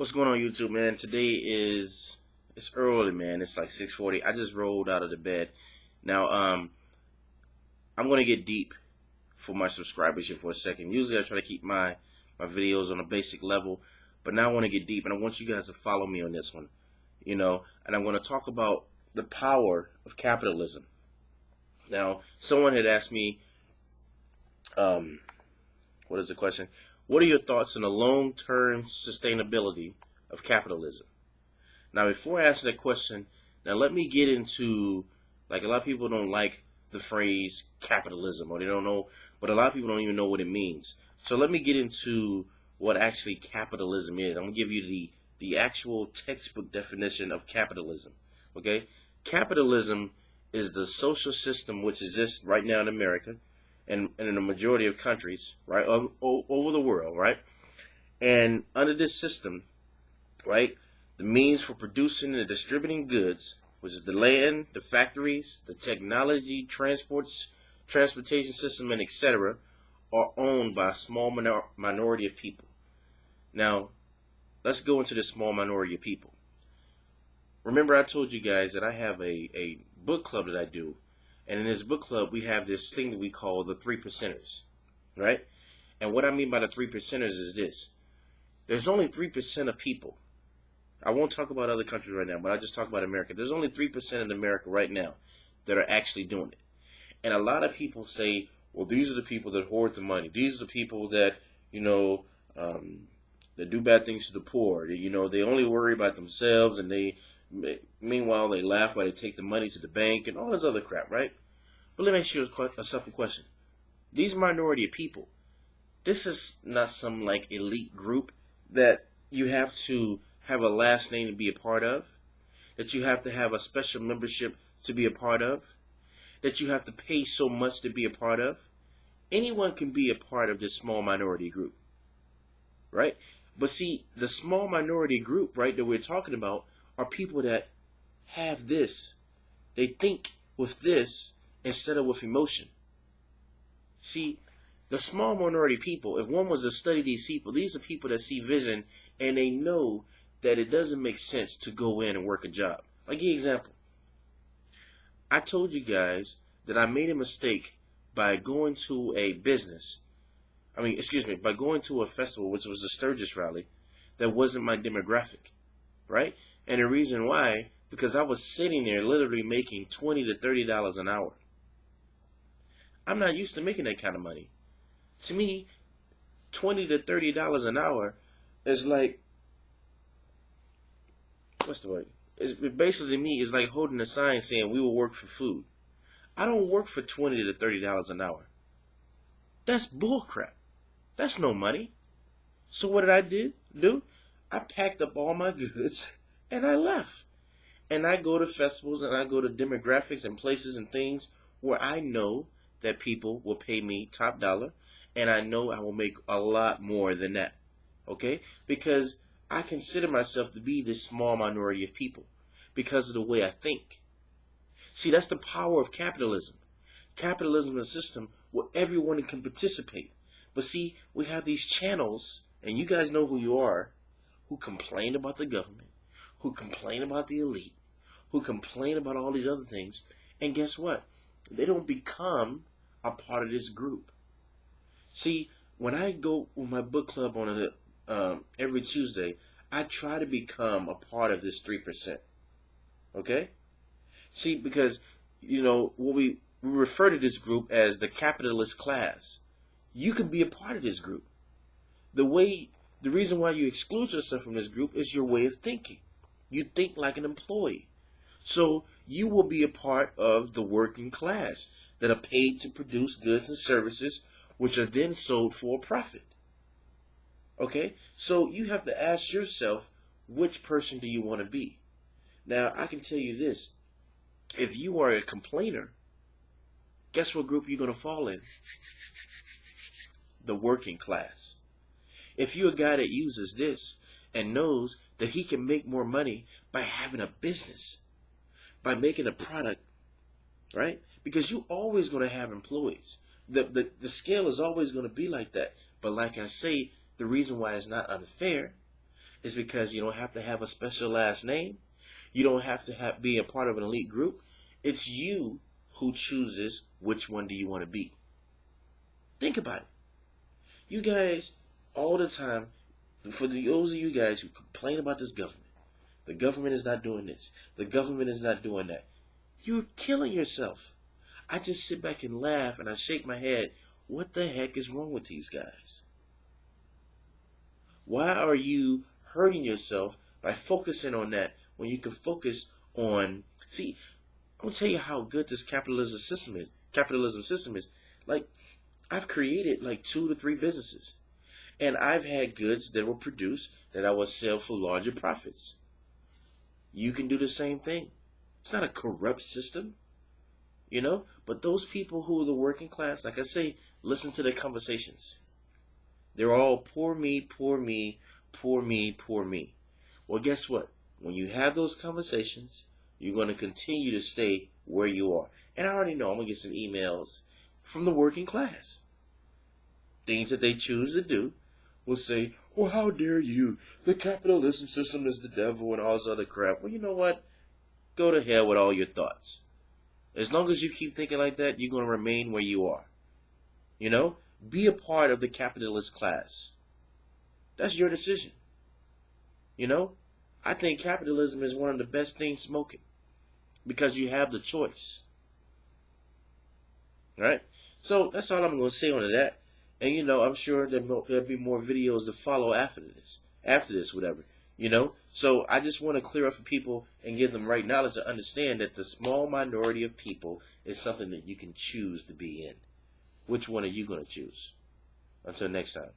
What's going on, YouTube, man? It's early, man. It's like 6:40. I just rolled out of the bed. Now, I'm gonna get deep for my subscribers here for a second. Usually, I try to keep my videos on a basic level, but now I want to get deep, and I want you guys to follow me on this one. And I'm going to talk about the power of capitalism. Now, someone had asked me, what is the question? What are your thoughts on the long-term sustainability of capitalism? Now, before I answer that question, now let me get into, like, a lot of people don't like the phrase capitalism, or they don't know, but a lot of people don't even know what it means. So let me get into what actually capitalism is. I'm going to give you the actual textbook definition of capitalism. Okay? Capitalism is the social system which exists right now in America and in a majority of countries, right, over the world, right? And under this system, right, the means for producing and distributing goods, which is the land, the factories, the technology, transportation system, and etc., are owned by a small minority of people. Now, let's go into this small minority of people. Remember, I told you guys that I have a book club that I do, and in this book club, we have this thing that we call the 3%ers, right? And what I mean by the 3%ers is this. There's only 3% of people. I won't talk about other countries right now, but I'll just talk about America. There's only 3% in America right now that are actually doing it. And a lot of people say, well, these are the people that hoard the money. These are the people that, that do bad things to the poor. They only worry about themselves, and meanwhile, they laugh while they take the money to the bank and all this other crap, right? But let me ask you a simple question. These minority of people, this is not some like elite group that you have to have a last name to be a part of, that you have to have a special membership to be a part of, that you have to pay so much to be a part of. Anyone can be a part of this small minority group, right? But see, the small minority group, right, that we're talking about are people that have this. They think with this instead of with emotion. See, the small minority people, if one was to study these people, these are people that see vision and they know that it doesn't make sense to go in and work a job. I'll give you an example. I told you guys that I made a mistake by going to a by going to a festival, which was the Sturgis rally, that wasn't my demographic, right? And the reason why, because I was sitting there literally making $20 to $30 an hour. I'm not used to making that kind of money. To me, $20 to $30 an hour is like, what's the word? Basically, to me, it's like holding a sign saying we will work for food. I don't work for $20 to $30 an hour. That's bullcrap. That's no money. So what did I do? I packed up all my goods and I left. And I go to festivals and I go to demographics and places and things where I know that people will pay me top dollar, and I know I will make a lot more than that. Okay? Because I consider myself to be this small minority of people because of the way I think. See, that's the power of capitalism. Capitalism is a system where everyone can participate. But see, we have these channels, and you guys know who you are, who complain about the government, who complain about the elite, who complain about all these other things. And guess what? They don't become a part of this group. See, when I go with my book club on every Tuesday, I try to become a part of this 3%. Okay? See, because, we refer to this group as the capitalist class. You can be a part of this group. The reason why you exclude yourself from this group is your way of thinking. You think like an employee. So you will be a part of the working class that are paid to produce goods and services which are then sold for a profit. Okay? So you have to ask yourself, which person do you want to be? Now, I can tell you this. If you are a complainer, guess what group you're going to fall in? The working class. If you're a guy that uses this and knows that he can make more money by having a business, by making a product, right? Because you're always going to have employees. The scale is always going to be like that. But like I say, the reason why it's not unfair It's because you don't have to have a special last name. You don't have to be a part of an elite group. It's you who chooses which one do you want to be. Think about it. You guys, all the time, for those of you guys who complain about this government, the government is not doing this, the government is not doing that, you're killing yourself. I just sit back and laugh and I shake my head. What the heck is wrong with these guys? Why are you hurting yourself by focusing on that when you can focus on... See, I'm going to tell you how good this capitalism system is. Like, I've created like 2 to 3 businesses. And I've had goods that were produced that I would sell for larger profits. You can do the same thing. It's not a corrupt system, you know? But those people who are the working class, like I say, listen to their conversations. They're all poor me, poor me, poor me, poor me. Well, guess what? When you have those conversations, you're going to continue to stay where you are. And I already know I'm going to get some emails from the working class. Things that they choose to do will say, well, how dare you? The capitalism system is the devil and all this other crap. Well, you know what? Go to hell with all your thoughts. As long as you keep thinking like that, you're going to remain where you are. You know? Be a part of the capitalist class. That's your decision. You know? I think capitalism is one of the best things smoking. Because you have the choice. Right? So, that's all I'm going to say on that. And, you know, I'm sure there'll be more videos to follow after this, whatever. You know? So, I just want to clear up for people and give them right knowledge to understand that the small minority of people is something that you can choose to be in. Which one are you going to choose? Until next time.